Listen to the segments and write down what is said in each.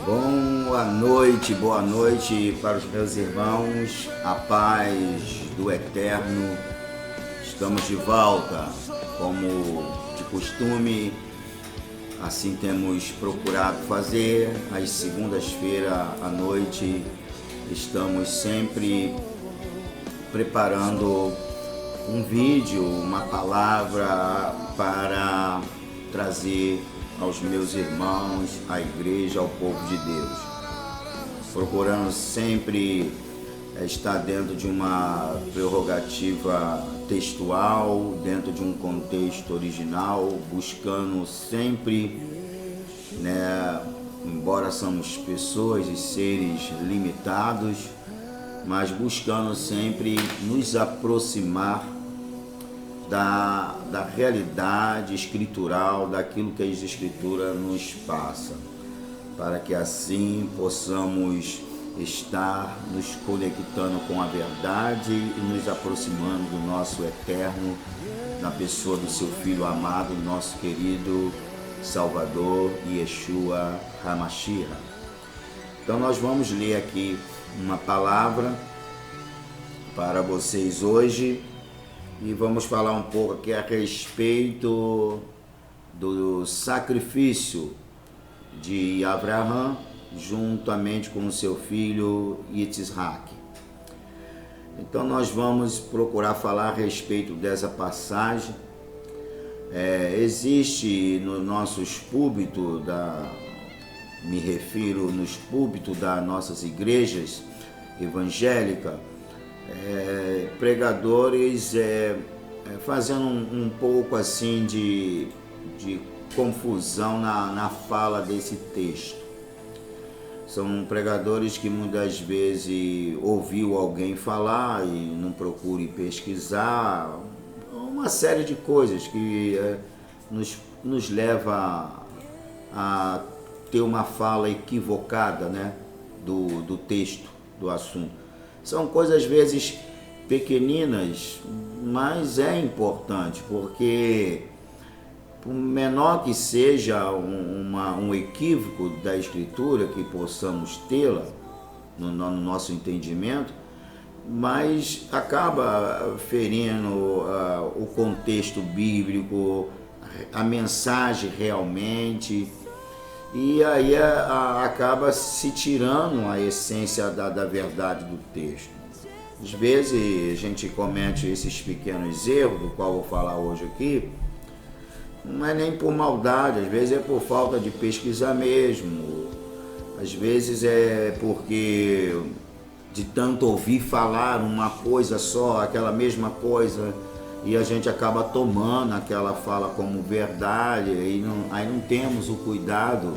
Boa noite para os meus irmãos, a paz do Eterno. Estamos de volta, como de costume, assim temos procurado fazer. Às segundas-feiras à noite, estamos sempre preparando um vídeo, uma palavra para trazer aos meus irmãos, à igreja, ao povo de Deus. Procurando sempre estar dentro de uma prerrogativa textual, dentro de um contexto original, buscando sempre, embora somos pessoas e seres limitados, mas buscando sempre nos aproximar da realidade escritural, daquilo que as Escrituras nos passam, para que assim possamos estar nos conectando com a verdade e nos aproximando do nosso Eterno, na pessoa do seu Filho amado, nosso querido Salvador, Yeshua HaMashiach. Então nós vamos ler aqui uma palavra para vocês hoje e vamos falar um pouco aqui a respeito do sacrifício de Abraão juntamente com o seu filho Yitzhak. Então nós vamos procurar falar a respeito dessa passagem. Existe nos nossos púlpitos, me refiro nos púlpitos das nossas igrejas evangélicas, pregadores fazendo um pouco assim de confusão na fala desse texto. São pregadores que muitas vezes ouviu alguém falar e não procure pesquisar, uma série de coisas que nos leva a ter uma fala equivocada, do texto, do assunto. São coisas às vezes pequeninas, mas é importante, porque por menor que seja um equívoco da Escritura que possamos tê-la no nosso entendimento, mas acaba ferindo o contexto bíblico, a mensagem realmente, e aí acaba se tirando a essência da verdade do texto. Às vezes a gente comete esses pequenos erros, do qual vou falar hoje aqui, não é nem por maldade, às vezes é por falta de pesquisa mesmo, às vezes é porque de tanto ouvir falar uma coisa só, aquela mesma coisa, e a gente acaba tomando aquela fala como verdade, e aí não temos o cuidado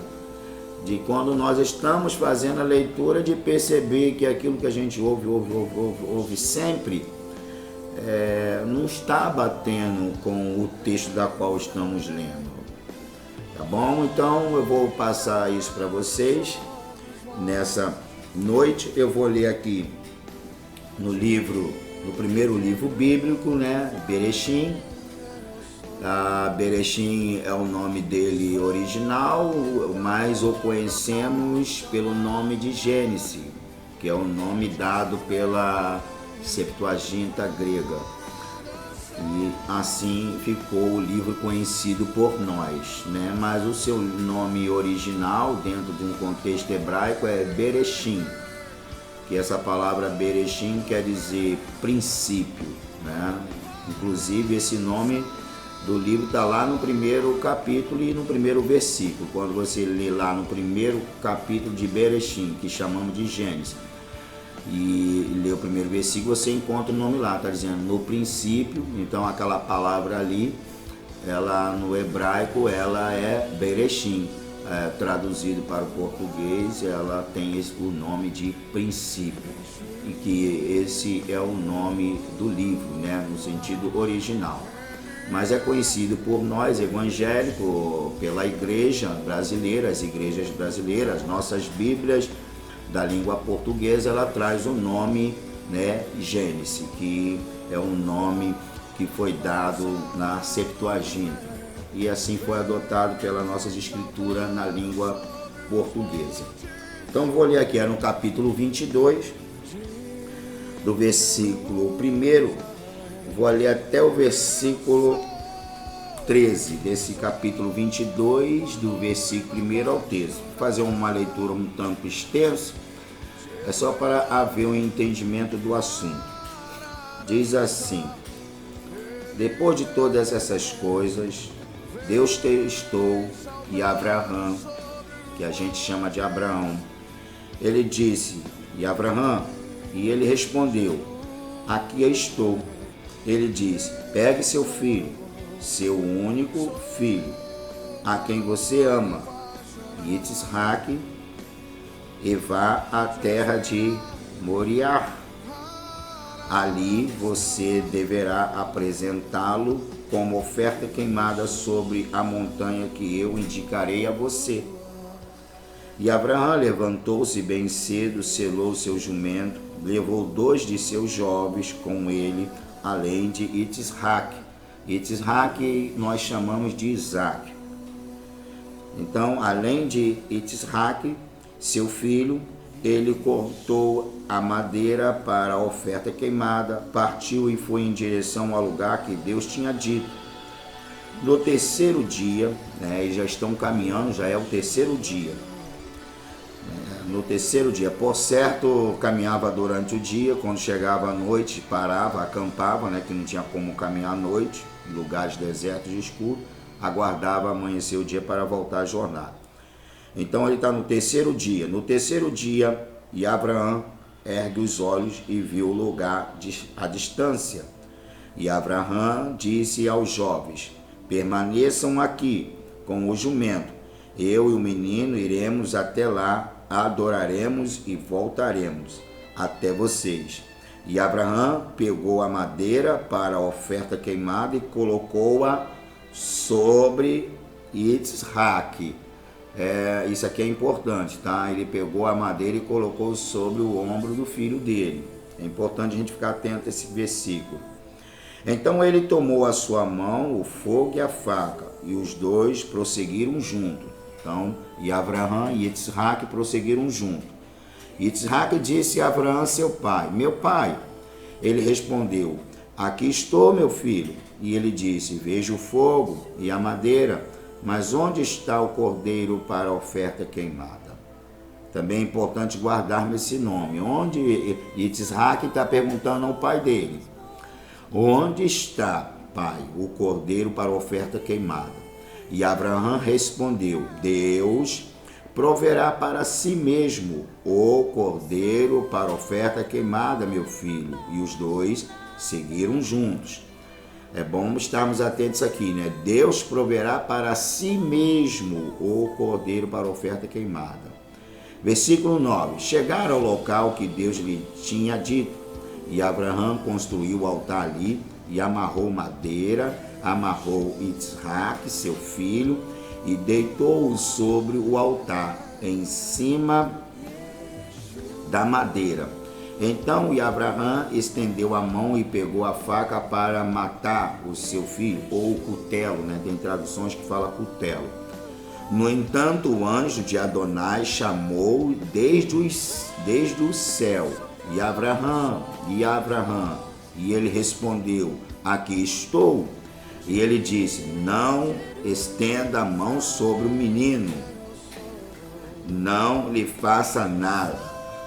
de, quando nós estamos fazendo a leitura, de perceber que aquilo que a gente ouve sempre não está batendo com o texto da qual estamos lendo, tá bom? Então eu vou passar isso para vocês nessa noite. Eu vou ler aqui no primeiro livro bíblico, Bereshim. Bereshim é o nome dele original, mas o conhecemos pelo nome de Gênesis, que é o nome dado pela Septuaginta grega, e assim ficou o livro conhecido por nós, mas o seu nome original dentro de um contexto hebraico é Bereshim, que essa palavra Bereshim quer dizer princípio, Inclusive esse nome do livro está lá no primeiro capítulo e no primeiro versículo. Quando você lê lá no primeiro capítulo de Bereshim, que chamamos de Gênesis, e lê o primeiro versículo, você encontra o nome lá, está dizendo no princípio. Então aquela palavra ali, ela no hebraico, ela é Bereshim, traduzido para o português, ela tem o nome de princípio, e que esse é o nome do livro, no sentido original. Mas é conhecido por nós evangélicos, pela igreja brasileira, as igrejas brasileiras, nossas Bíblias da língua portuguesa, ela traz o nome, Gênesis, que é um nome que foi dado na Septuaginta. e assim foi adotado pelas nossas escrituras na língua portuguesa. Então vou ler aqui, no capítulo 22, do versículo 1, vou ler até o versículo 13 desse capítulo 22, do versículo 1 ao texto. Vou fazer uma leitura um tanto extensa, é só para haver um entendimento do assunto. Diz assim: depois de todas essas coisas, Deus testou e Abraão, que a gente chama de Abraão, ele disse, e Abraão, e ele respondeu, aqui estou. Ele disse, pegue seu filho, seu único filho, a quem você ama, Yitzhak, e vá à terra de Moriá. Ali você deverá apresentá-lo como oferta queimada sobre a montanha que eu indicarei a você. E Abraão levantou-se bem cedo, selou seu jumento, levou 2 de seus jovens com ele, além de Yitzhak. Yitzhak nós chamamos de Isaac. Então, além de Yitzhak, seu filho, ele cortou a madeira para a oferta queimada, partiu e foi em direção ao lugar que Deus tinha dito. No terceiro dia, eles já estão caminhando, já é o terceiro dia. No terceiro dia, por certo, caminhava durante o dia, quando chegava a noite, parava, acampava, que não tinha como caminhar à noite, em lugares desertos e escuros, aguardava amanhecer o dia para voltar à jornada. Então ele está no terceiro dia. No terceiro dia, e Abraão ergue os olhos e viu o lugar à distância. E Abraão disse aos jovens, permaneçam aqui com o jumento, eu e o menino iremos até lá, adoraremos e voltaremos até vocês. E Abraão pegou a madeira para a oferta queimada e colocou-a sobre Yitzhak. Isso aqui é importante, tá? Ele pegou a madeira e colocou sobre o ombro do filho dele. É importante a gente ficar atento a esse versículo. Então ele tomou a sua mão, o fogo e a faca, e os dois prosseguiram juntos. Então, e Abraão e Yitzhak prosseguiram juntos. Yitzhak disse a Abraão, seu pai, meu pai. Ele respondeu, aqui estou, meu filho. E ele disse, vejo o fogo e a madeira, mas onde está o cordeiro para a oferta queimada? Também é importante guardarmos esse nome. Onde Yitzhak está perguntando ao pai dele, onde está, pai, o cordeiro para a oferta queimada? E Abraão respondeu, Deus proverá para si mesmo o cordeiro para a oferta queimada, meu filho. E os dois seguiram juntos. É bom estarmos atentos aqui, Deus proverá para si mesmo o cordeiro para a oferta queimada. Versículo 9. Chegaram ao local que Deus lhe tinha dito, e Abraão construiu o altar ali e amarrou madeira, amarrou Yitzhak, seu filho, e deitou-o sobre o altar, em cima da madeira. Então Abraão estendeu a mão e pegou a faca para matar o seu filho, ou cutelo, Tem traduções que falam cutelo. No entanto, o anjo de Adonai chamou desde o céu, e Abraão, e ele respondeu, aqui estou. E ele disse, não estenda a mão sobre o menino, não lhe faça nada,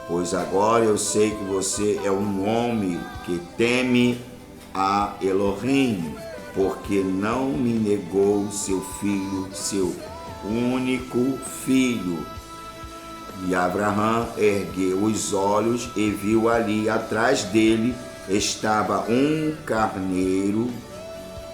pois agora eu sei que você é um homem que teme a Elohim, porque não me negou seu filho, seu único filho. E Abraão ergueu os olhos e viu ali atrás dele estava um carneiro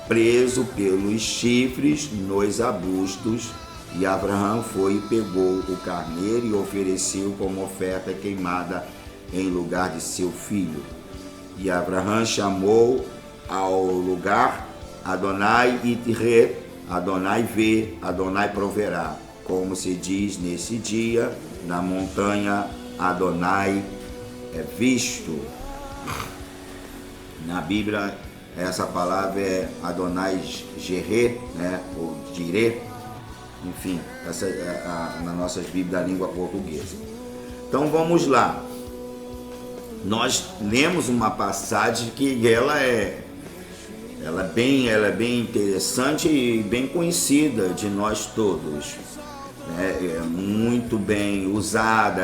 preso pelos chifres nos arbustos. E Abraão foi e pegou o carneiro e ofereceu como oferta queimada em lugar de seu filho. E Abraão chamou ao lugar Adonai Itirê, Adonai vê, Adonai proverá, como se diz nesse dia, na montanha Adonai é visto. Na Bíblia essa palavra é Adonai Jireh, né? Ou Jireh, enfim, essa é na nossas Bíblias da língua portuguesa. Então vamos lá. Nós lemos uma passagem que ela é bem interessante e bem conhecida de nós todos. É muito bem usada,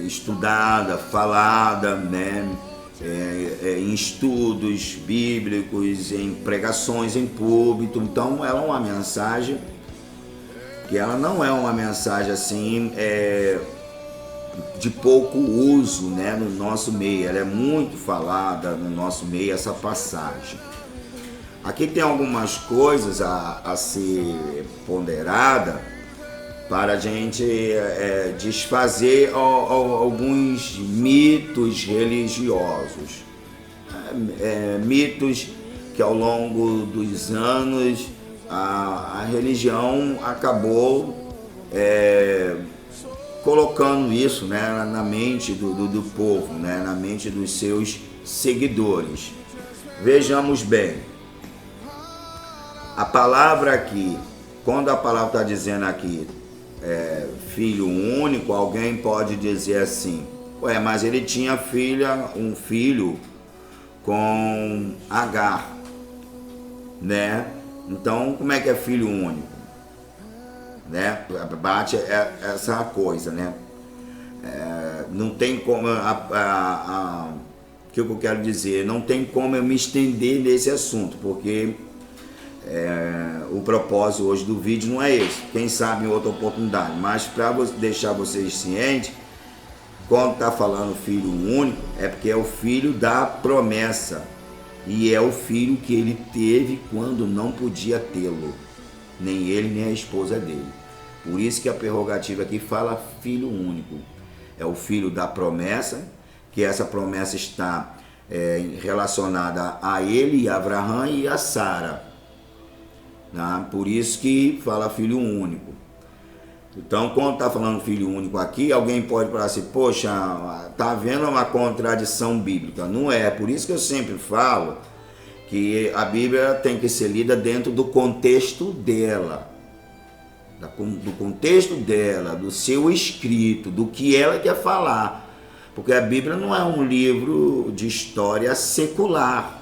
estudada, falada, né? Em estudos bíblicos, em pregações em púlpito. Então ela é uma mensagem que ela não é uma mensagem assim de pouco uso, né, no nosso meio. Ela é muito falada no nosso meio, essa passagem. Aqui tem algumas coisas a ser ponderada para a gente desfazer alguns mitos religiosos. Mitos que ao longo dos anos a religião acabou colocando isso, né, na mente do povo, né, na mente dos seus seguidores. Vejamos bem, a palavra aqui, quando a palavra está dizendo aqui filho único, alguém pode dizer assim, mas ele tinha um filho com Agar, né? Então como é que é filho único? Né? Bate essa coisa, né? Não tem como, o que eu quero dizer, não tem como eu me estender nesse assunto, porque o propósito hoje do vídeo não é esse, quem sabe em outra oportunidade, mas para deixar vocês cientes, quando está falando filho único, é porque é o filho da promessa, e é o filho que ele teve quando não podia tê-lo, nem ele nem a esposa dele. Por isso que a prerrogativa aqui fala filho único. É o filho da promessa, que essa promessa está relacionada a ele, a Abraão e a Sara. Né? Por isso que fala filho único. Então, quando está falando filho único aqui, alguém pode falar assim, poxa, está havendo uma contradição bíblica. Não é, por isso que eu sempre falo que a Bíblia tem que ser lida dentro do contexto dela. Do contexto dela, do seu escrito, do que ela quer falar. Porque a Bíblia não é um livro de história secular.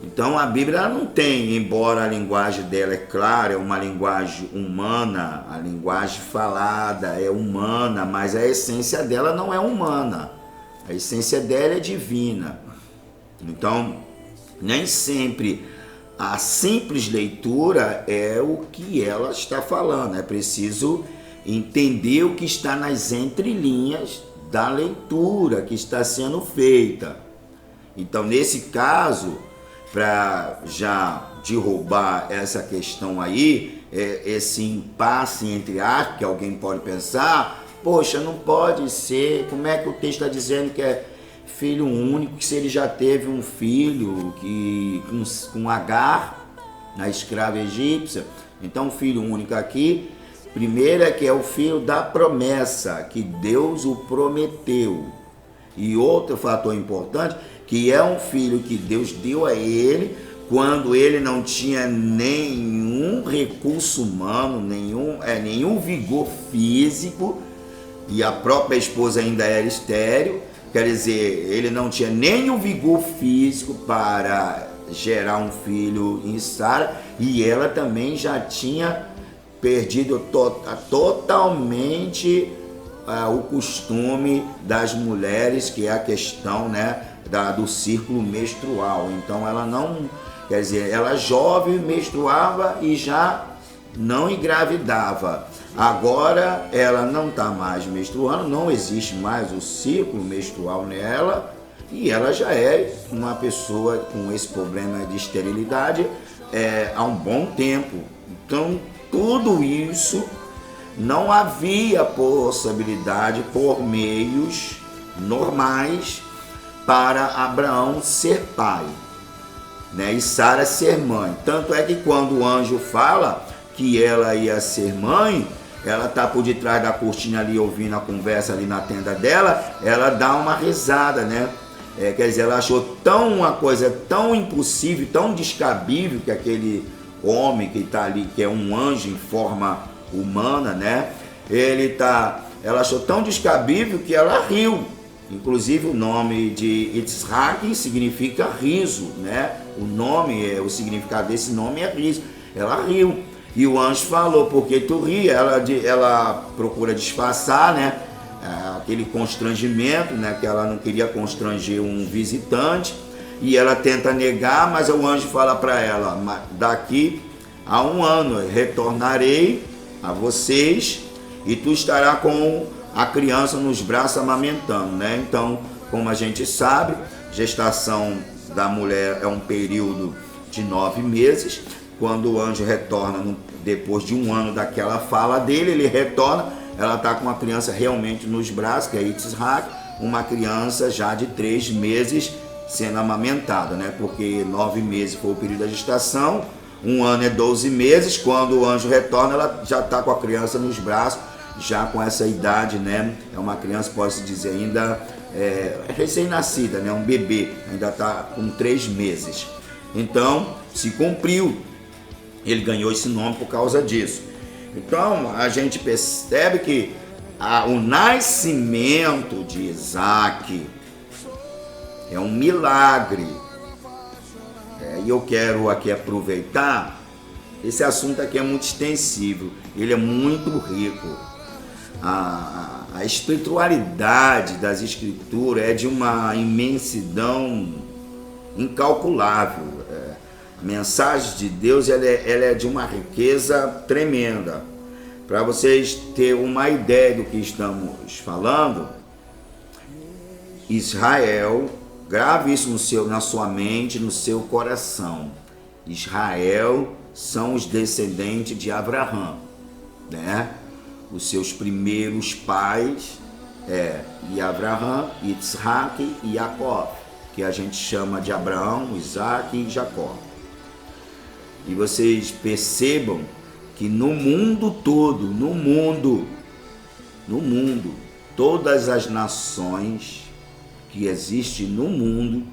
Então a Bíblia ela não tem, embora a linguagem dela é clara, é uma linguagem humana, a linguagem falada é humana, mas a essência dela não é humana. A essência dela é divina. Então, nem sempre a simples leitura é o que ela está falando. É preciso entender o que está nas entrelinhas da leitura que está sendo feita. Então, nesse caso, para já derrubar essa questão aí, esse impasse entre aspas, que alguém pode pensar, poxa, não pode ser, como é que o texto está dizendo que é filho único, que se ele já teve um filho com Agar, na escrava egípcia, então filho único aqui, primeiro é que é o filho da promessa, que Deus o prometeu. E outro fator importante, que é um filho que Deus deu a ele, quando ele não tinha nenhum recurso humano, nenhum vigor físico, e a própria esposa ainda era estéril, quer dizer, ele não tinha nem o vigor físico para gerar um filho em Sara, e ela também já tinha perdido totalmente o costume das mulheres, que é a questão, né, do círculo menstrual. Então ela não, quer dizer, ela jovem menstruava e já não engravidava. Agora ela não está mais menstruando, não existe mais o ciclo menstrual nela, e ela já é uma pessoa com esse problema de esterilidade há um bom tempo. Então tudo isso não havia possibilidade por meios normais para Abraão ser pai, né, e Sara ser mãe. Tanto é que quando o anjo fala que ela ia ser mãe, ela está por detrás da cortina ali ouvindo a conversa ali na tenda dela, ela dá uma risada, né? quer dizer, ela achou tão uma coisa tão impossível, tão descabível que aquele homem que está ali, que é um anjo em forma humana, né? Ela achou tão descabível que ela riu. Inclusive o nome de Yitzhak significa riso, né? O significado desse nome é riso. Ela riu. E o anjo falou, porque tu ri? Ela procura disfarçar, né? Aquele constrangimento, né? Que ela não queria constranger um visitante. E ela tenta negar, mas o anjo fala para ela, daqui a 1 ano retornarei a vocês e tu estará com a criança nos braços amamentando, né? Então, como a gente sabe, gestação da mulher é um período de 9 meses. Quando o anjo retorna, depois de 1 ano daquela fala dele, ele retorna, ela está com a criança realmente nos braços, que é Yitzhak, uma criança já de 3 meses sendo amamentada, né? Porque 9 meses foi o período da gestação, 1 ano é 12 meses, quando o anjo retorna, ela já está com a criança nos braços, já com essa idade, né? É uma criança, pode-se dizer, ainda recém-nascida, né? Um bebê, ainda está com 3 meses. Então, se cumpriu, ele ganhou esse nome por causa disso. Então, a gente percebe que o nascimento de Isaac é um milagre. E eu quero aqui aproveitar, esse assunto aqui é muito extensivo, ele é muito rico. A espiritualidade das escrituras é de uma imensidão incalculável. A mensagem de Deus ela é de uma riqueza tremenda. Para vocês terem uma ideia do que estamos falando, Israel, grave isso na sua mente, no seu coração. Israel são os descendentes de Abraão, né? Os seus primeiros pais Abraão, Yitzhak e Jacó, que a gente chama de Abraão, Isaac e Jacó. E vocês percebam que no mundo todo, no mundo, todas as nações que existem no mundo,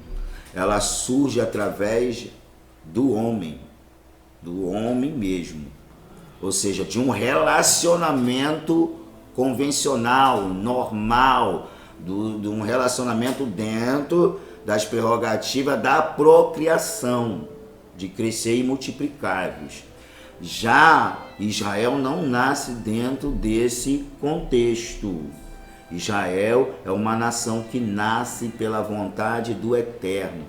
ela surge através do homem mesmo. Ou seja, de um relacionamento convencional, normal, de um relacionamento dentro das prerrogativas da procriação, de crescer e multiplicar-vos. Já Israel não nasce dentro desse contexto. Israel é uma nação que nasce pela vontade do Eterno,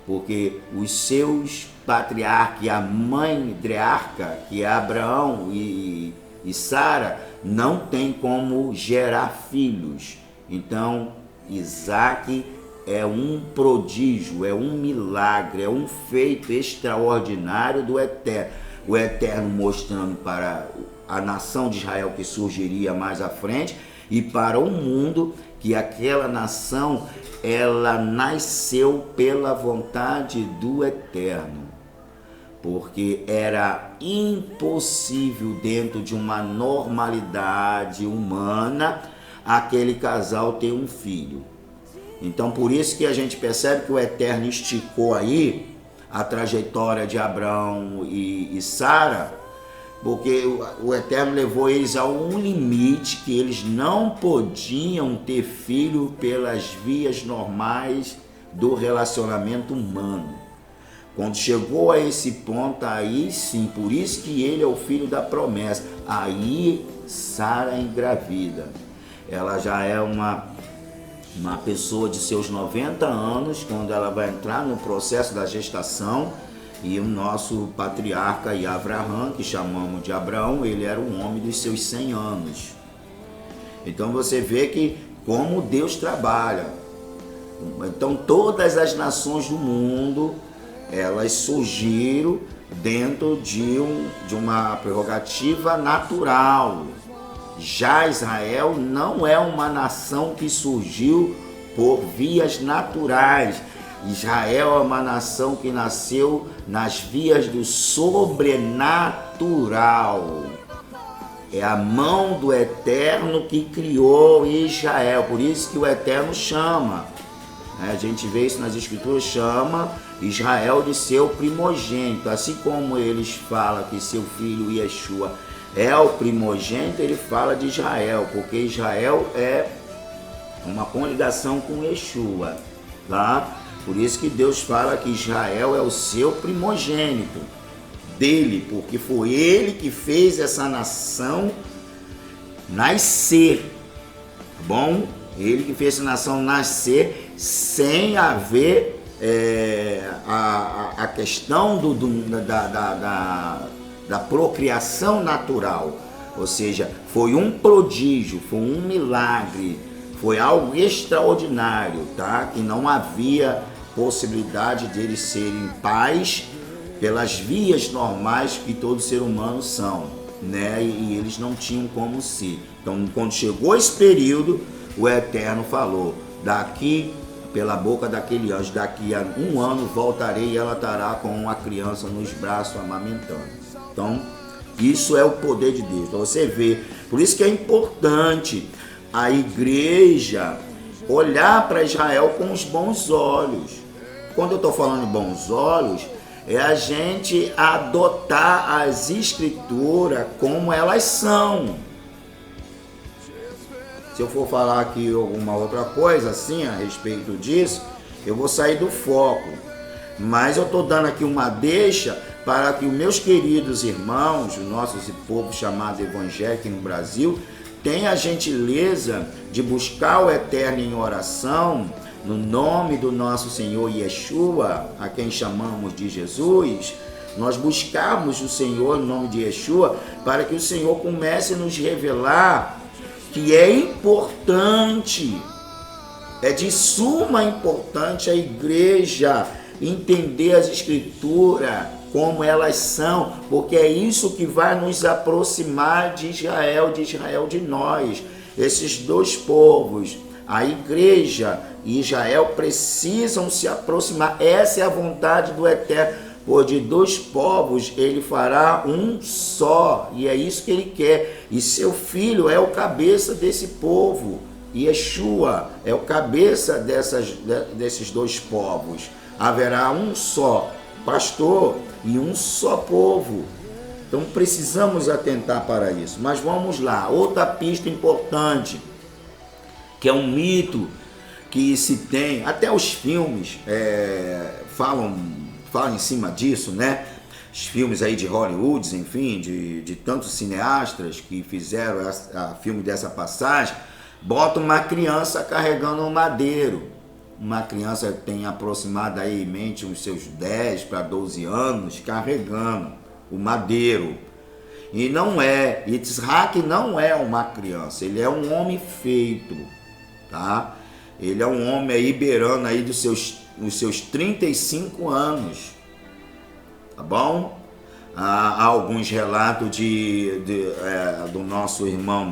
porque os seus patriarcas, a mãe matriarca, que é Abraão e Sara, não tem como gerar filhos. Então, Isaac é um prodígio, é um milagre, é um feito extraordinário do Eterno. O Eterno mostrando para a nação de Israel que surgiria mais à frente e para o mundo que aquela nação, ela nasceu pela vontade do Eterno. Porque era impossível, dentro de uma normalidade humana, aquele casal ter um filho. Então, por isso que a gente percebe que o Eterno esticou aí a trajetória de Abraão e Sara, porque o Eterno levou eles a um limite que eles não podiam ter filho pelas vias normais do relacionamento humano. Quando chegou a esse ponto, aí sim, por isso que ele é o filho da promessa. Aí Sara engravida. Ela já é uma pessoa de seus 90 anos, quando ela vai entrar no processo da gestação, e o nosso patriarca Abraão, que chamamos de Abraão, ele era um homem dos seus 100 anos. Então você vê que como Deus trabalha. Então todas as nações do mundo, elas surgiram dentro de uma prerrogativa natural. Já Israel não é uma nação que surgiu por vias naturais. Israel é uma nação que nasceu nas vias do sobrenatural. É a mão do Eterno que criou Israel. Por isso que o Eterno chama A gente vê isso nas escrituras, chama Israel de seu primogênito. Assim como eles falam que seu filho Yeshua é o primogênito, ele fala de Israel, porque Israel é uma coligação com Yeshua, tá? Por isso que Deus fala que Israel é o seu primogênito dele, porque foi ele que fez essa nação nascer, tá bom? Ele que fez essa nação nascer sem haver a questão da procriação natural, ou seja, foi um prodígio, foi um milagre, foi algo extraordinário, tá? Que não havia possibilidade de eles serem pais pelas vias normais que todo ser humano são, né? E eles não tinham como ser. Então, quando chegou esse período, o Eterno falou: daqui, pela boca daquele anjo, daqui a 1 ano voltarei e ela estará com uma criança nos braços amamentando. Então, isso é o poder de Deus, para você ver. Por isso que é importante a igreja olhar para Israel com os bons olhos. Quando eu estou falando de bons olhos, é a gente adotar as escrituras como elas são. Se eu for falar aqui alguma outra coisa assim a respeito disso, eu vou sair do foco. Mas eu estou dando aqui uma deixa para que os meus queridos irmãos, o nosso povo chamado evangélico no Brasil, tenha a gentileza de buscar o Eterno em oração, no nome do nosso Senhor Yeshua, a quem chamamos de Jesus. Nós buscamos o Senhor no nome de Yeshua, para que o Senhor comece a nos revelar que é importante, é de suma importância a igreja entender as escrituras como elas são, porque é isso que vai nos aproximar de Israel de nós. Esses dois povos, a igreja e Israel, precisam se aproximar. Essa é a vontade do Eterno, pois de dois povos ele fará um só, e é isso que ele quer. E seu filho é o cabeça desse povo, Yeshua é o cabeça desses dois povos. Haverá um só pastor e um só povo. Então precisamos atentar para isso. Mas vamos lá, outra pista importante, que é um mito que se tem, até os filmes falam em cima disso, né? Os filmes aí de Hollywood, enfim, de tantos cineastas que fizeram a filme dessa passagem, botam uma criança carregando um madeiro. Uma criança que tem aproximadamente uns seus 10 para 12 anos carregando o madeiro. E não é, Yitzhak não é uma criança, ele é um homem feito, tá? Ele é um homem aí beirando aí dos seus 35 anos, tá bom? Há alguns relatos do nosso irmão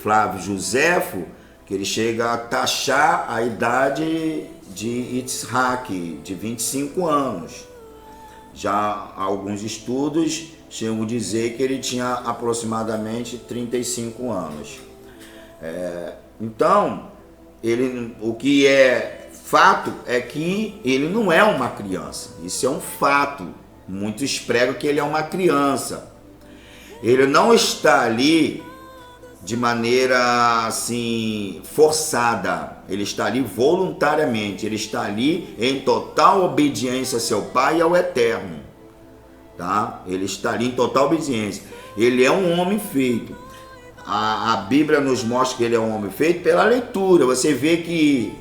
Flávio Joséfo, que ele chega a taxar a idade de Yitzhak, de 25 anos. Já alguns estudos chegam a dizer que ele tinha aproximadamente 35 anos. Então, o que é fato é que ele não é uma criança. Isso é um fato. Muitos pregam que ele é uma criança. Ele não está ali de maneira assim forçada, ele está ali voluntariamente, ele está ali em total obediência a seu Pai e ao Eterno, tá? Ele está ali em total obediência. Ele é um homem feito. A Bíblia nos mostra que ele é um homem feito pela leitura. Você vê que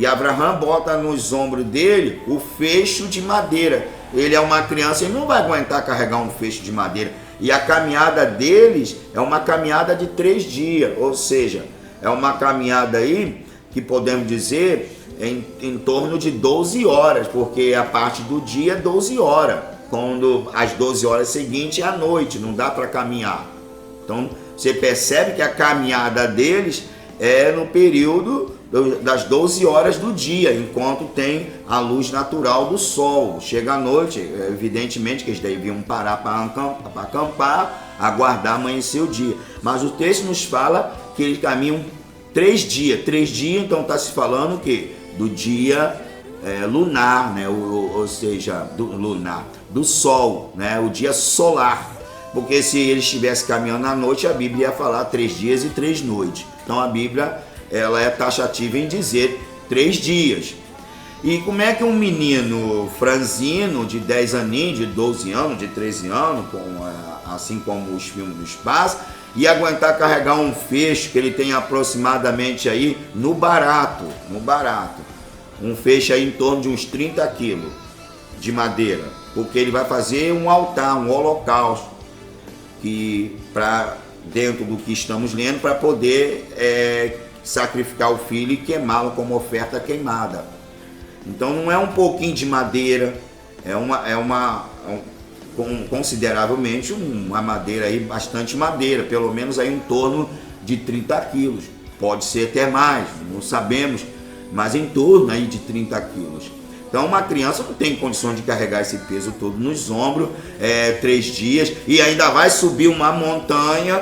Abraão bota nos ombros dele o feixe de madeira. Ele é uma criança, ele não vai aguentar carregar um feixe de madeira. E a caminhada deles é uma caminhada de 3 dias, ou seja, é uma caminhada aí que podemos dizer em torno de 12 horas, porque a parte do dia é 12 horas, quando as 12 horas seguintes é a noite, não dá para caminhar. Então você percebe que a caminhada deles é no período das 12 horas do dia, enquanto tem a luz natural do sol. Chega à noite, evidentemente que eles deviam parar para acampar, aguardar amanhecer o dia. Mas o texto nos fala que eles caminham 3 dias. 3 dias, então está se falando o quê? Do dia lunar, né? Ou seja, do lunar, do sol, né? O dia solar. Porque se ele estivesse caminhando à noite, a Bíblia ia falar 3 dias e 3 noites. Então a Bíblia, ela é taxativa em dizer 3 dias. E como é que um menino franzino de 10 aninhos, de 12 anos, de 13 anos, assim como os filmes do espaço, ia aguentar carregar um feixe que ele tem aproximadamente aí no barato, um feixe aí em torno de uns 30 quilos de madeira, porque ele vai fazer um altar, um holocausto, que para dentro do que estamos lendo, para poder sacrificar o filho e queimá-lo como oferta queimada. Então não é um pouquinho de madeira, consideravelmente uma madeira aí, bastante madeira, pelo menos aí em torno de 30 quilos. Pode ser até mais, não sabemos, mas em torno aí de 30 quilos. Então uma criança não tem condições de carregar esse peso todo nos ombros, 3 dias, e ainda vai subir uma montanha.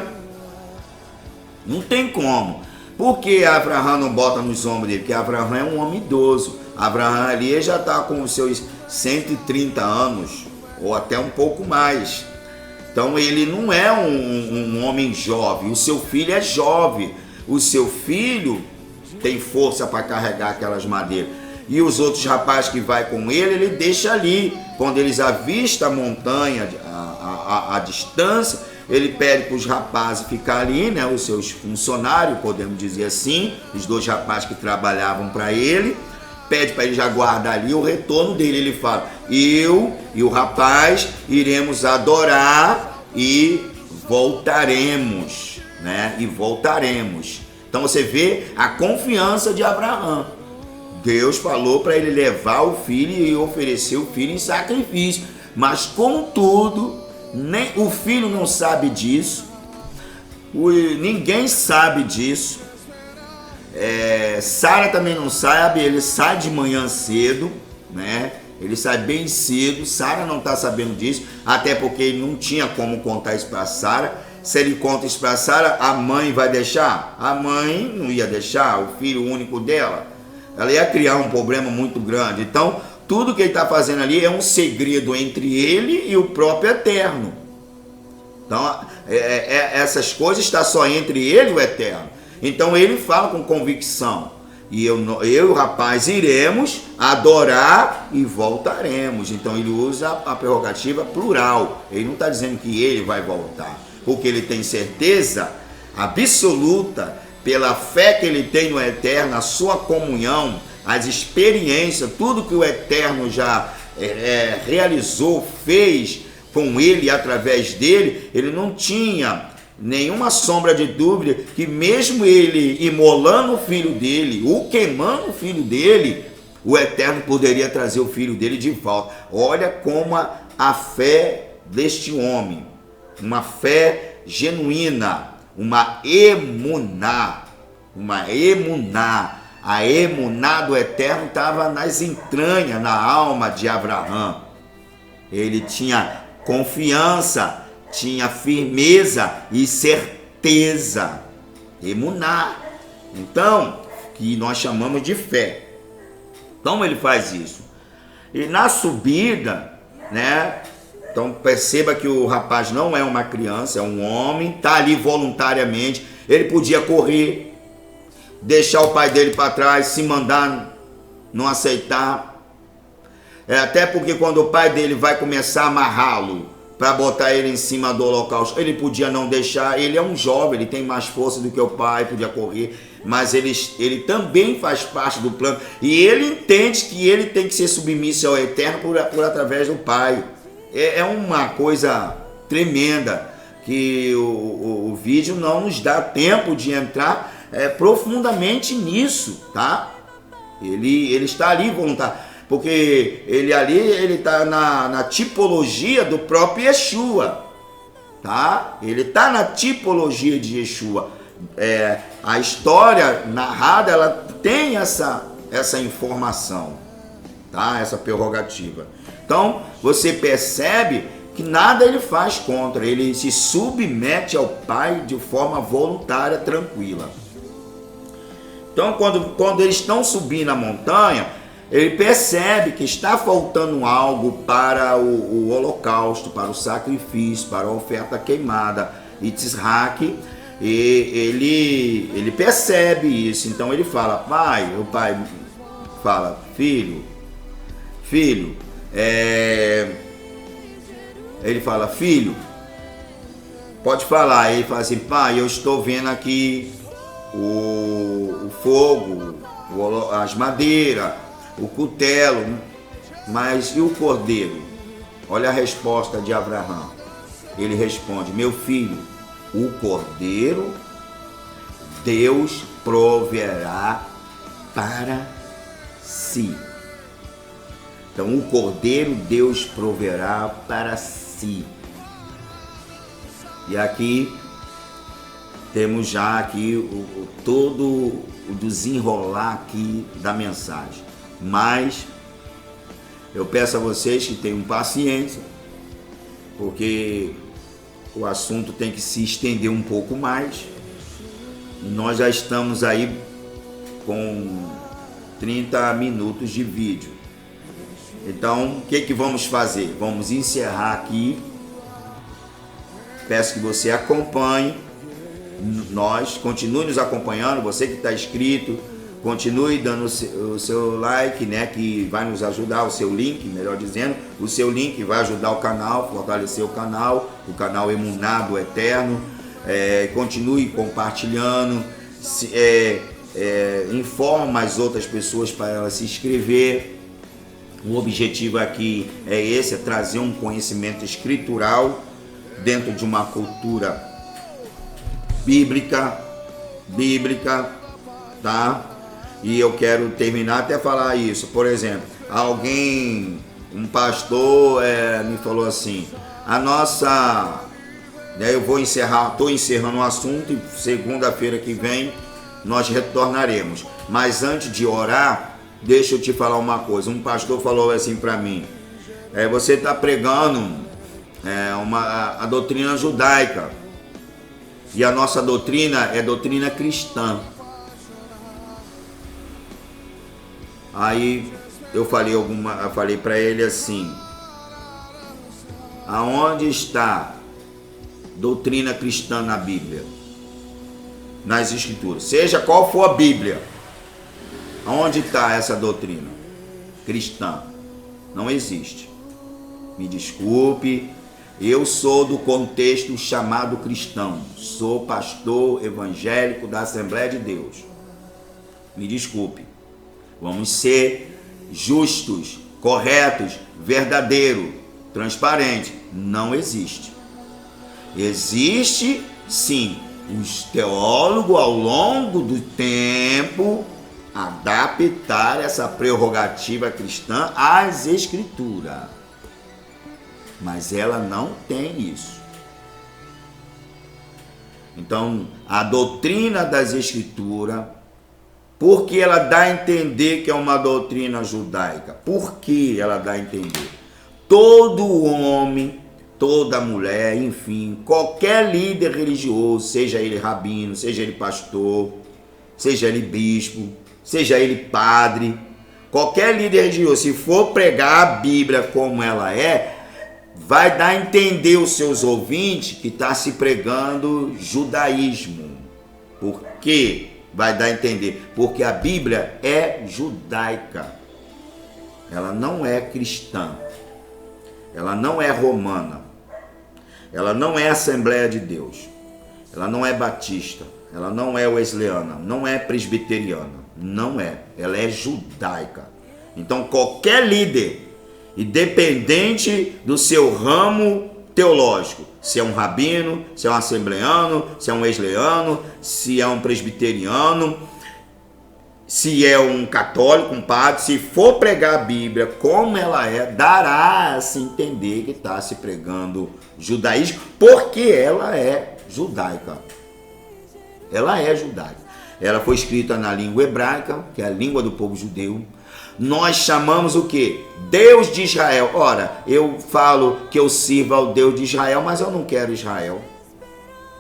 Não tem como. Por que Abraão não bota nos ombros dele? Porque Abraão é um homem idoso. Abraão ali já está com os seus 130 anos, ou até um pouco mais. Então ele não é um homem jovem. O seu filho é jovem. O seu filho tem força para carregar aquelas madeiras. E os outros rapazes que vai com ele deixa ali. Quando eles avistam a montanha, a distância, ele pede para os rapazes ficar ali, né, os seus funcionários, podemos dizer assim, os 2 rapazes que trabalhavam para ele, pede para ele já guardar ali o retorno dele. Ele fala: eu e o rapaz iremos adorar e voltaremos, né? E voltaremos. Então você vê a confiança de Abraão. Deus falou para ele levar o filho e oferecer o filho em sacrifício. Mas contudo, nem o filho não sabe disso, ninguém sabe disso. Sara também não sabe. Ele sai de manhã cedo, né? Ele sai bem cedo. Sara não está sabendo disso, até porque ele não tinha como contar isso para Sara. Se ele conta isso para Sara, a mãe vai deixar? A mãe não ia deixar, o filho único dela. Ela ia criar um problema muito grande. Então, tudo que ele está fazendo ali é um segredo entre ele e o próprio Eterno. Então, essas coisas estão só entre ele e o Eterno. Então, ele fala com convicção: e eu e o rapaz iremos adorar e voltaremos. Então, ele usa a prerrogativa plural. Ele não está dizendo que ele vai voltar, porque ele tem certeza absoluta, pela fé que ele tem no Eterno, a sua comunhão, as experiências, tudo que o Eterno já realizou, fez com ele e através dele, ele não tinha nenhuma sombra de dúvida que mesmo ele imolando o filho dele, ou queimando o filho dele, o Eterno poderia trazer o filho dele de volta. Olha como a fé deste homem, uma fé genuína, uma emuná. A emuná do Eterno estava nas entranhas, na alma de Abraão. Ele tinha confiança, tinha firmeza e certeza. Emuná. Então, que nós chamamos de fé. Então ele faz isso. E na subida, né? Então perceba que o rapaz não é uma criança, é um homem, está ali voluntariamente. Ele podia correr, deixar o pai dele para trás, se mandar, não aceitar. Até porque quando o pai dele vai começar a amarrá-lo para botar ele em cima do holocausto, ele podia não deixar. Ele é um jovem, ele tem mais força do que o pai, podia correr, mas ele também faz parte do plano. E ele entende que ele tem que ser submisso ao Eterno por através do pai. É uma coisa tremenda, que o vídeo não nos dá tempo de entrar profundamente nisso, tá? Ele está ali voluntário, porque ele está na tipologia do próprio Yeshua, tá? Ele está na tipologia de Yeshua. A história narrada, ela tem essa informação, tá? Essa prerrogativa. Então, você percebe que nada ele faz contra, ele se submete ao Pai de forma voluntária, tranquila. Então, quando eles estão subindo a montanha, ele percebe que está faltando algo para o holocausto, para o sacrifício, para a oferta queimada. Yitzhak, e ele percebe isso. Então ele fala, o pai fala, filho, ele fala, filho, pode falar. Ele fala assim, pai, eu estou vendo aqui o fogo, as madeiras, o cutelo, mas e o cordeiro? Olha a resposta de Abraão. Ele responde, meu filho, o cordeiro Deus proverá para si. Então o cordeiro Deus proverá para si. E aqui temos já aqui todo o desenrolar aqui da mensagem. Mas eu peço a vocês que tenham paciência, porque o assunto tem que se estender um pouco mais. Nós já estamos aí com 30 minutos de vídeo. Então, o que vamos fazer? Vamos encerrar aqui. Peço que você acompanhe nós, continue nos acompanhando, você que está inscrito, continue dando o seu like, né, que vai nos ajudar, o seu link, melhor dizendo, o seu link vai ajudar o canal, fortalecer o canal Emuná do Eterno. Continue compartilhando, informa as outras pessoas para elas se inscrever. O objetivo aqui é esse, é trazer um conhecimento escritural dentro de uma cultura bíblica, tá? E eu quero terminar até falar isso. Por exemplo, um pastor me falou assim, eu estou encerrando o assunto e segunda-feira que vem nós retornaremos. Mas antes de orar, deixa eu te falar uma coisa. Um pastor falou assim para mim, você está pregando a doutrina judaica e a nossa doutrina é doutrina cristã. Aí eu falei para ele assim, aonde está doutrina cristã na Bíblia, nas Escrituras? Seja qual for a Bíblia, aonde está essa doutrina cristã? Não existe. Me desculpe, eu sou do contexto chamado cristão, sou pastor evangélico da Assembleia de Deus. Me desculpe. Vamos ser justos, corretos, verdadeiro, transparente. Não existe. Existe, sim, os teólogos ao longo do tempo adaptar essa prerrogativa cristã às Escrituras. Mas ela não tem isso. Então, a doutrina das Escrituras, porque ela dá a entender que é uma doutrina judaica. Por que ela dá a entender? Todo homem, toda mulher, enfim, qualquer líder religioso, seja ele rabino, seja ele pastor, seja ele bispo, seja ele padre, qualquer líder religioso, se for pregar a Bíblia como ela vai dar a entender aos seus ouvintes que está se pregando judaísmo. Por quê? Vai dar a entender, porque a Bíblia é judaica, ela não é cristã, ela não é romana, ela não é Assembleia de Deus, ela não é batista, ela não é wesleyana, não é presbiteriana, não é, ela é judaica. Então qualquer líder, independente do seu ramo teológico, se é um rabino, se é um assembleano, se é um wesleyano, se é um presbiteriano, se é um católico, um padre, se for pregar a Bíblia como ela dará a se entender que está se pregando judaísmo, porque ela é judaica. Ela é judaica. Ela foi escrita na língua hebraica, que é a língua do povo judeu. Nós chamamos o quê? Deus de Israel. Ora, eu falo que eu sirvo ao Deus de Israel, mas eu não quero Israel.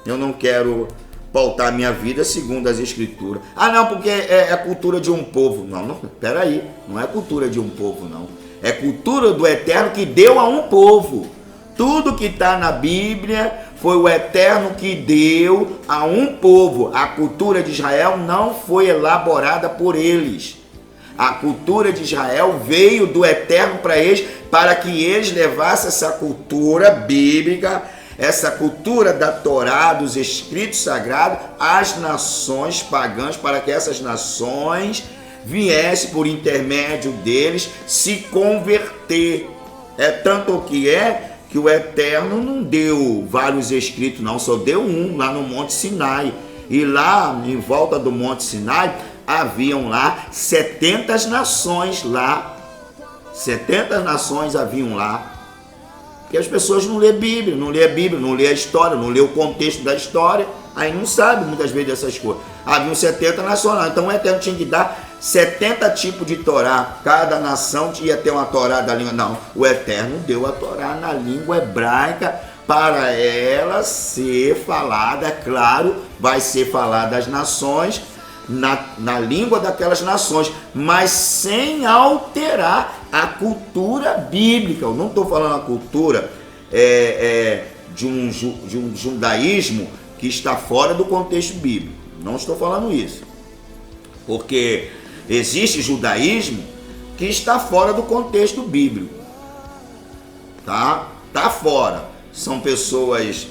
Eu não quero pautar a minha vida segundo as escrituras. Ah, não, porque é cultura de um povo. Não, peraí, não é cultura de um povo, não. É cultura do Eterno que deu a um povo. Tudo que está na Bíblia foi o Eterno que deu a um povo. A cultura de Israel não foi elaborada por eles. A cultura de Israel veio do Eterno para eles, para que eles levassem essa cultura bíblica, essa cultura da Torá, dos escritos sagrados, às nações pagãs, para que essas nações viessem, por intermédio deles, se converter. É tanto que o Eterno não deu vários escritos, não, só deu um lá no Monte Sinai. E lá, em volta do Monte Sinai, haviam lá 70 nações lá. 70 nações haviam lá. Porque as pessoas não lêem Bíblia, não lêem a história, não lêem o contexto da história, aí não sabe muitas vezes dessas coisas. Haviam 70 nações, então o Eterno tinha que dar 70 tipos de Torá, cada nação ia ter uma Torá da língua. Não, o Eterno deu a Torá na língua hebraica para ela ser falada, claro, vai ser falada às nações, na língua daquelas nações, mas sem alterar a cultura bíblica. Eu não estou falando a cultura de um judaísmo que está fora do contexto bíblico. Não estou falando isso. Porque existe judaísmo que está fora do contexto bíblico. Tá fora. São pessoas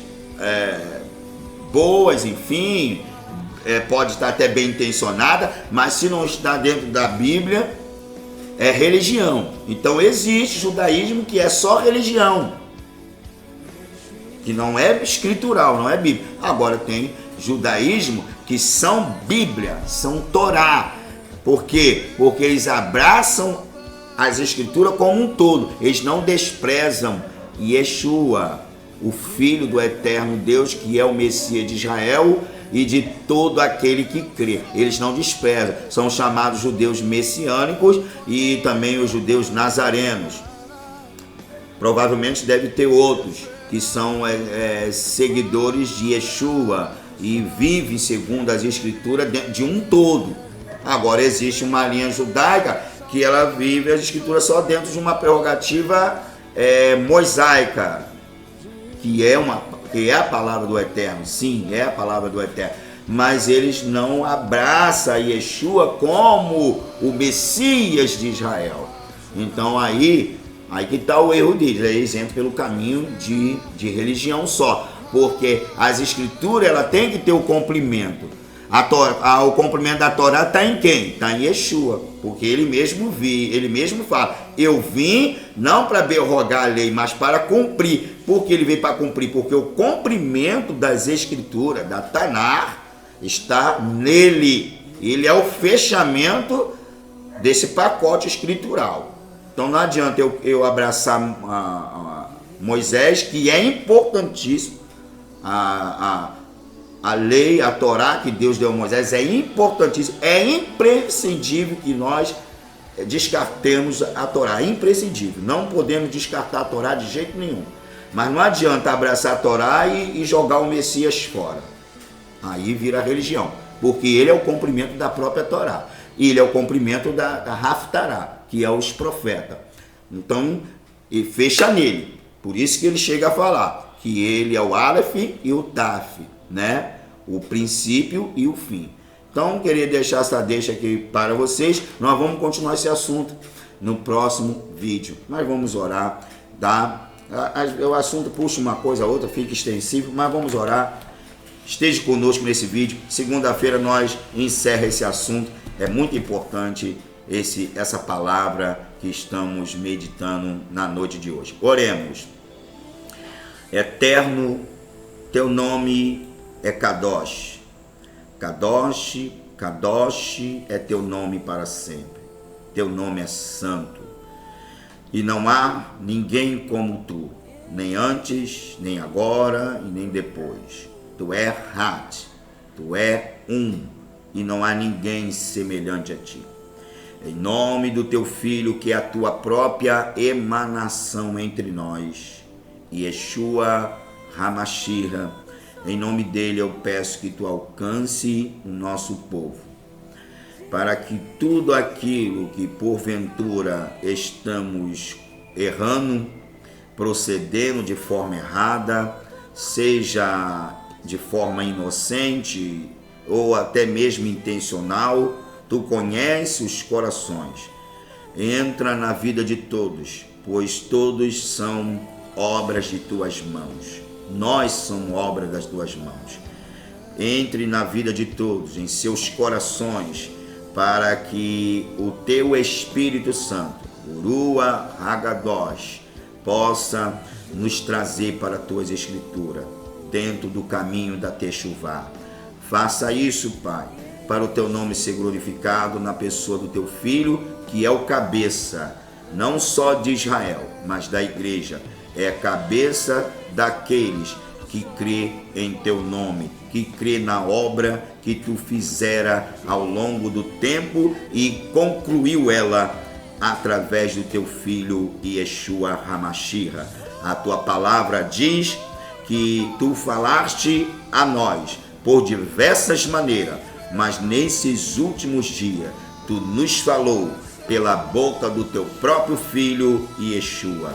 boas, enfim, pode estar até bem intencionada, mas se não está dentro da Bíblia, é religião. Então existe judaísmo que é só religião, que não é escritural, não é Bíblia. Agora tem judaísmo que são Bíblia, são Torá. Por quê? Porque eles abraçam as escrituras como um todo. Eles não desprezam Yeshua, o Filho do Eterno Deus, que é o Messias de Israel e de todo aquele que crê. Eles não desprezam. São chamados judeus messiânicos e também os judeus nazarenos. Provavelmente deve ter outros que são seguidores de Yeshua e vivem segundo as escrituras de um todo. Agora existe uma linha judaica que ela vive as escrituras só dentro de uma prerrogativa mosaica, que é a palavra do Eterno. Sim, é a palavra do Eterno, mas eles não abraçam Yeshua como o Messias de Israel. Então aí que está o erro deles. Eles entram pelo caminho de religião só, porque as escrituras ela tem que ter o cumprimento. O cumprimento da Torá está em quem? Está em Yeshua, porque ele mesmo fala: eu vim não para derrogar a lei, mas para cumprir. Por que ele veio para cumprir? Porque o cumprimento das escrituras, da Tanar, está nele. Ele é o fechamento desse pacote escritural. Então não adianta eu abraçar Moisés, que é importantíssimo, a lei, a Torá que Deus deu a Moisés é importantíssimo, é imprescindível que nós descartemos a Torá, é imprescindível, não podemos descartar a Torá de jeito nenhum, mas não adianta abraçar a Torá e jogar o Messias fora, aí vira religião, porque ele é o cumprimento da própria Torá, ele é o cumprimento da Haftará, que é os profetas, então ele fecha nele, por isso que ele chega a falar que ele é o Aleph e o Taf, né? O princípio e o fim. Então, queria deixar essa deixa aqui para vocês. Nós vamos continuar esse assunto no próximo vídeo. Nós vamos orar, tá? O assunto puxa uma coisa a outra, fica extensivo, mas vamos orar. Esteja conosco nesse vídeo. Segunda-feira nós encerramos esse assunto. É muito importante essa palavra que estamos meditando na noite de hoje. Oremos. Eterno, teu nome é Kadosh. Kadosh, Kadosh é teu nome para sempre. Teu nome é santo. E não há ninguém como tu, nem antes, nem agora e nem depois. Tu é Hat, tu é e não há ninguém semelhante a ti. Em nome do teu Filho, que é a tua própria emanação entre nós, Yeshua HaMashiach, Em nome dele eu peço que tu alcance o nosso povo, para que tudo aquilo que porventura estamos errando, procedendo de forma errada, seja de forma inocente ou até mesmo intencional, tu conheces os corações. Entra na vida de todos, pois todos são obras de tuas mãos. Nós somos obra das tuas mãos. Entre na vida de todos, em seus corações, para que o teu Espírito Santo, Urua Hagadosh, possa nos trazer para as tuas escrituras, dentro do caminho da Techuvá. Faça isso, Pai, para o teu nome ser glorificado na pessoa do teu Filho, que é o cabeça, não só de Israel, mas da igreja. É a cabeça daqueles que crê em teu nome, que crê na obra que tu fizera ao longo do tempo e concluiu ela através do teu Filho Yeshua HaMashiach. A tua palavra diz que tu falaste a nós por diversas maneiras, mas nesses últimos dias tu nos falou pela boca do teu próprio Filho Yeshua.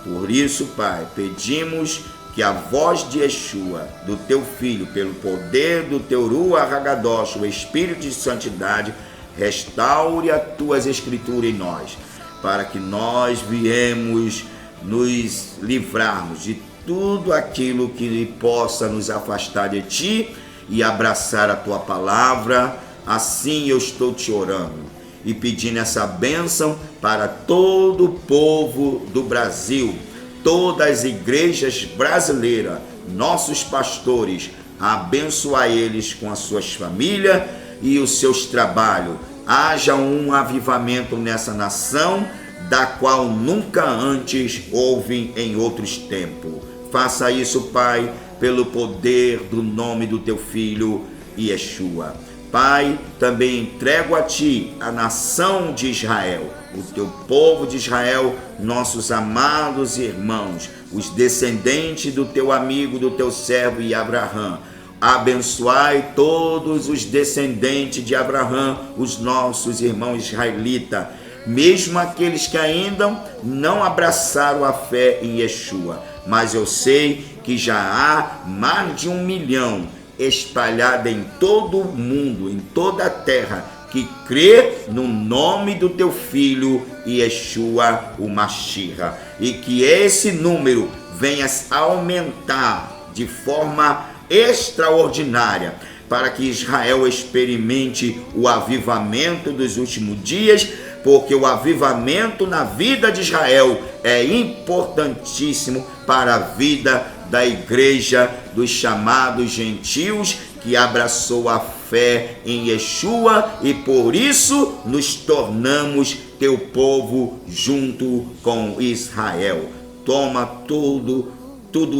Por isso, Pai, pedimos que a voz de Yeshua, do teu Filho, pelo poder do teu Ruach HaGadosh, o Espírito de Santidade, restaure as tuas escrituras em nós, para que nós viemos nos livrarmos de tudo aquilo que possa nos afastar de ti e abraçar a tua palavra. Assim eu estou te orando e pedindo essa bênção para todo o povo do Brasil, todas as igrejas brasileiras, nossos pastores, abençoar eles com as suas famílias e os seus trabalhos. Haja um avivamento nessa nação, da qual nunca antes houve em outros tempos. Faça isso, Pai, pelo poder do nome do teu Filho Yeshua. Pai, também entrego a ti a nação de Israel, o teu povo de Israel, nossos amados irmãos, os descendentes do teu amigo, do teu servo e Abraão. Abençoai todos os descendentes de Abraão, os nossos irmãos israelitas, mesmo aqueles que ainda não abraçaram a fé em Yeshua. Mas eu sei que já há mais de 1 milhão espalhada em todo o mundo, em toda a terra, que crê no nome do teu Filho Yeshua, o Mashiach, e que esse número venha a aumentar de forma extraordinária, para que Israel experimente o avivamento dos últimos dias, porque o avivamento na vida de Israel é importantíssimo para a vida da igreja dos chamados gentios, que abraçou a fé em Yeshua, e por isso nos tornamos teu povo junto com Israel. Toma tudo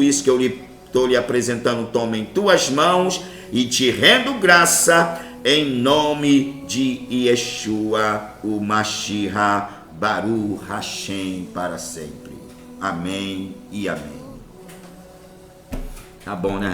isso que eu estou lhe apresentando, toma em tuas mãos e te rendo graça em nome de Yeshua, o Mashiach, Baruch Hashem, para sempre. Amém e amém. Tá bom, né?